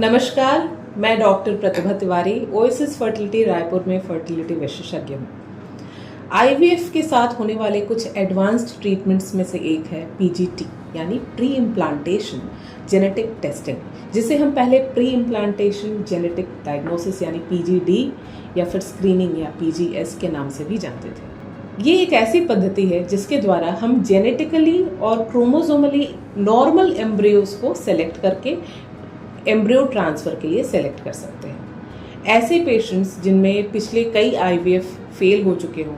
नमस्कार, मैं डॉक्टर प्रतिभा Tiwari oasis fertility Raipur में फर्टिलिटी विशेषज्ञ हूँ। आईवीएफ के साथ होने वाले कुछ एडवांस्ड ट्रीटमेंट्स में से एक है पीजीटी यानी प्री इम्प्लांटेशन जेनेटिक टेस्टिंग, जिसे हम पहले प्री इम्प्लांटेशन जेनेटिक डायग्नोसिस यानी पीजीडी या फिर स्क्रीनिंग या पीजीएस के नाम से भी जानते थे। ये एक ऐसी पद्धति है जिसके द्वारा हम जेनेटिकली और क्रोमोसोमली नॉर्मल एम्ब्रियोज को सेलेक्ट करके एम्ब्रियो ट्रांसफ़र के लिए सेलेक्ट कर सकते हैं। ऐसे पेशेंट्स जिनमें पिछले कई आईवीएफ फेल हो चुके हों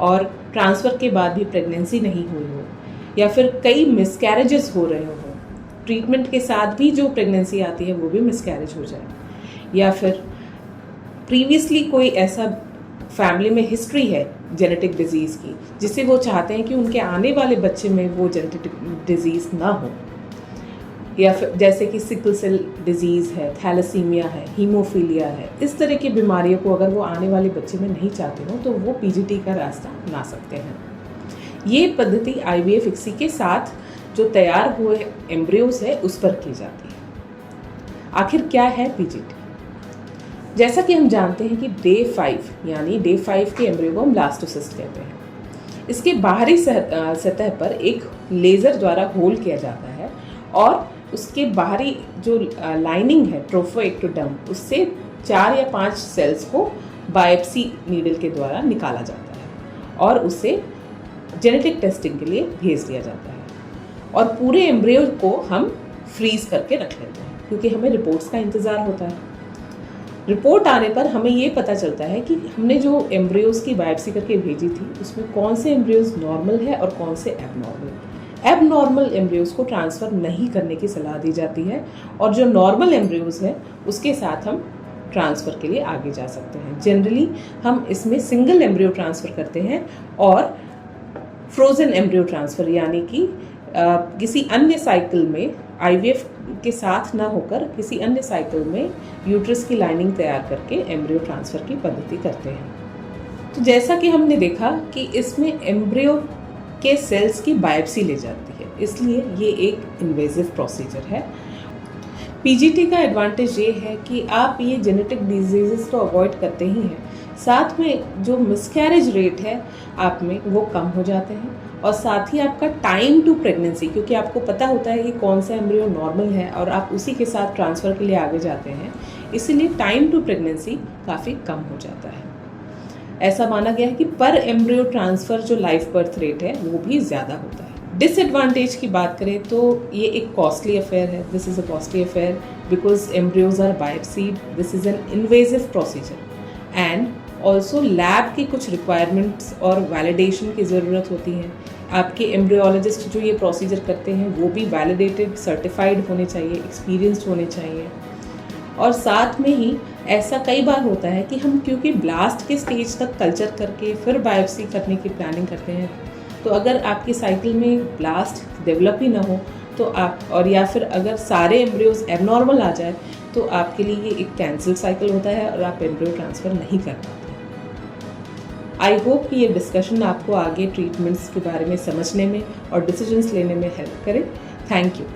और ट्रांसफ़र के बाद भी प्रेगनेंसी नहीं हुई हो, या फिर कई मिसकैरेजेस हो रहे हों, ट्रीटमेंट के साथ भी जो प्रेगनेंसी आती है वो भी मिसकैरेज हो जाए, या फिर प्रीवियसली कोई ऐसा फैमिली में हिस्ट्री है जेनेटिक डिजीज़ की जिससे वो चाहते हैं कि उनके आने वाले बच्चे में वो जेनेटिक डिजीज़ ना हो, या फिर जैसे कि सिकल सेल डिजीज़ है, थैलेसीमिया है, हीमोफीलिया है, इस तरह की बीमारियों को अगर वो आने वाले बच्चे में नहीं चाहते हो तो वो पीजीटी का रास्ता अपना सकते हैं। ये पद्धति आईवीएफ इक्सी के साथ जो तैयार हुए एम्ब्रियोज है उस पर की जाती है। आखिर क्या है पीजीटी? जैसा कि हम जानते हैं कि डे 5 यानी डे 5 के एम्ब्रियो को हम ब्लास्टोसिस्ट कहते हैं। इसके बाहरी सतह पर एक लेज़र द्वारा होल किया जाता है और उसके बाहरी जो लाइनिंग है ट्रोफोएक्टोडर्म, उससे 4 या 5 सेल्स को बायोप्सी नीडल के द्वारा निकाला जाता है और उसे जेनेटिक टेस्टिंग के लिए भेज दिया जाता है। और पूरे एम्ब्रियो को हम फ्रीज करके रख लेते हैं क्योंकि हमें रिपोर्ट्स का इंतज़ार होता है। रिपोर्ट आने पर हमें ये पता चलता है कि हमने जो एम्ब्रियोज़ की बायोप्सी करके भेजी थी उसमें कौन से एम्ब्रियोज़ नॉर्मल है और कौन से एबनॉर्मल एम्ब्रियोज़ को ट्रांसफ़र नहीं करने की सलाह दी जाती है, और जो नॉर्मल एम्ब्रियोज़ है उसके साथ हम ट्रांसफ़र के लिए आगे जा सकते हैं। जनरली हम इसमें सिंगल एम्ब्रियो ट्रांसफ़र करते हैं और फ्रोज़न एम्ब्रियो ट्रांसफ़र यानी कि किसी अन्य साइकिल में आईवीएफ के साथ ना होकर किसी अन्य साइकिल में यूट्रस की लाइनिंग तैयार करके एम्ब्रियो ट्रांसफ़र की पद्धति करते हैं। तो जैसा कि हमने देखा कि इसमें एम्ब्रियो के सेल्स की बायोप्सी ले जाती है, इसलिए ये एक इन्वेजिव प्रोसीजर है। पीजीटी का एडवांटेज ये है कि आप ये जेनेटिक डिजीज़ेस तो अवॉइड करते ही हैं, साथ में जो मिसकैरेज रेट है आप में वो कम हो जाते हैं, और साथ ही आपका टाइम टू प्रेगनेंसी, क्योंकि आपको पता होता है कि कौन सा एम्ब्रियो नॉर्मल है और आप उसी के साथ ट्रांसफ़र के लिए आगे जाते हैं, इसीलिए टाइम टू प्रेगनेंसी काफ़ी कम हो जाता है। ऐसा माना गया है कि पर एम्ब्रियो ट्रांसफ़र जो लाइव बर्थ रेट है वो भी ज़्यादा होता है। डिसएडवांटेज की बात करें तो ये एक कॉस्टली अफेयर है। This is a costly affair because embryos are biopsied, this is an invasive procedure and also lab की कुछ रिक्वायरमेंट्स और वैलिडेशन की ज़रूरत होती है। आपके एम्ब्रियोलॉजिस्ट जो ये प्रोसीजर करते हैं वो भी वैलिडेटेड सर्टिफाइड होने चाहिए, एक्सपीरियंस्ड होने चाहिए, और साथ में ही ऐसा कई बार होता है कि हम क्योंकि ब्लास्ट के स्टेज तक कल्चर करके फिर बायोप्सी करने की प्लानिंग करते हैं, तो अगर आपकी साइकिल में ब्लास्ट डेवलप ही ना हो तो आप, और या फिर अगर सारे एम्ब्रियोज एबनॉर्मल आ जाए तो आपके लिए ये एक कैंसिल साइकिल होता है और आप एम्ब्रियो ट्रांसफ़र नहीं कर पाते। आई होप कि ये डिस्कशन आपको आगे ट्रीटमेंट्स के बारे में समझने में और डिसीजंस लेने में हेल्प करे। Thank you.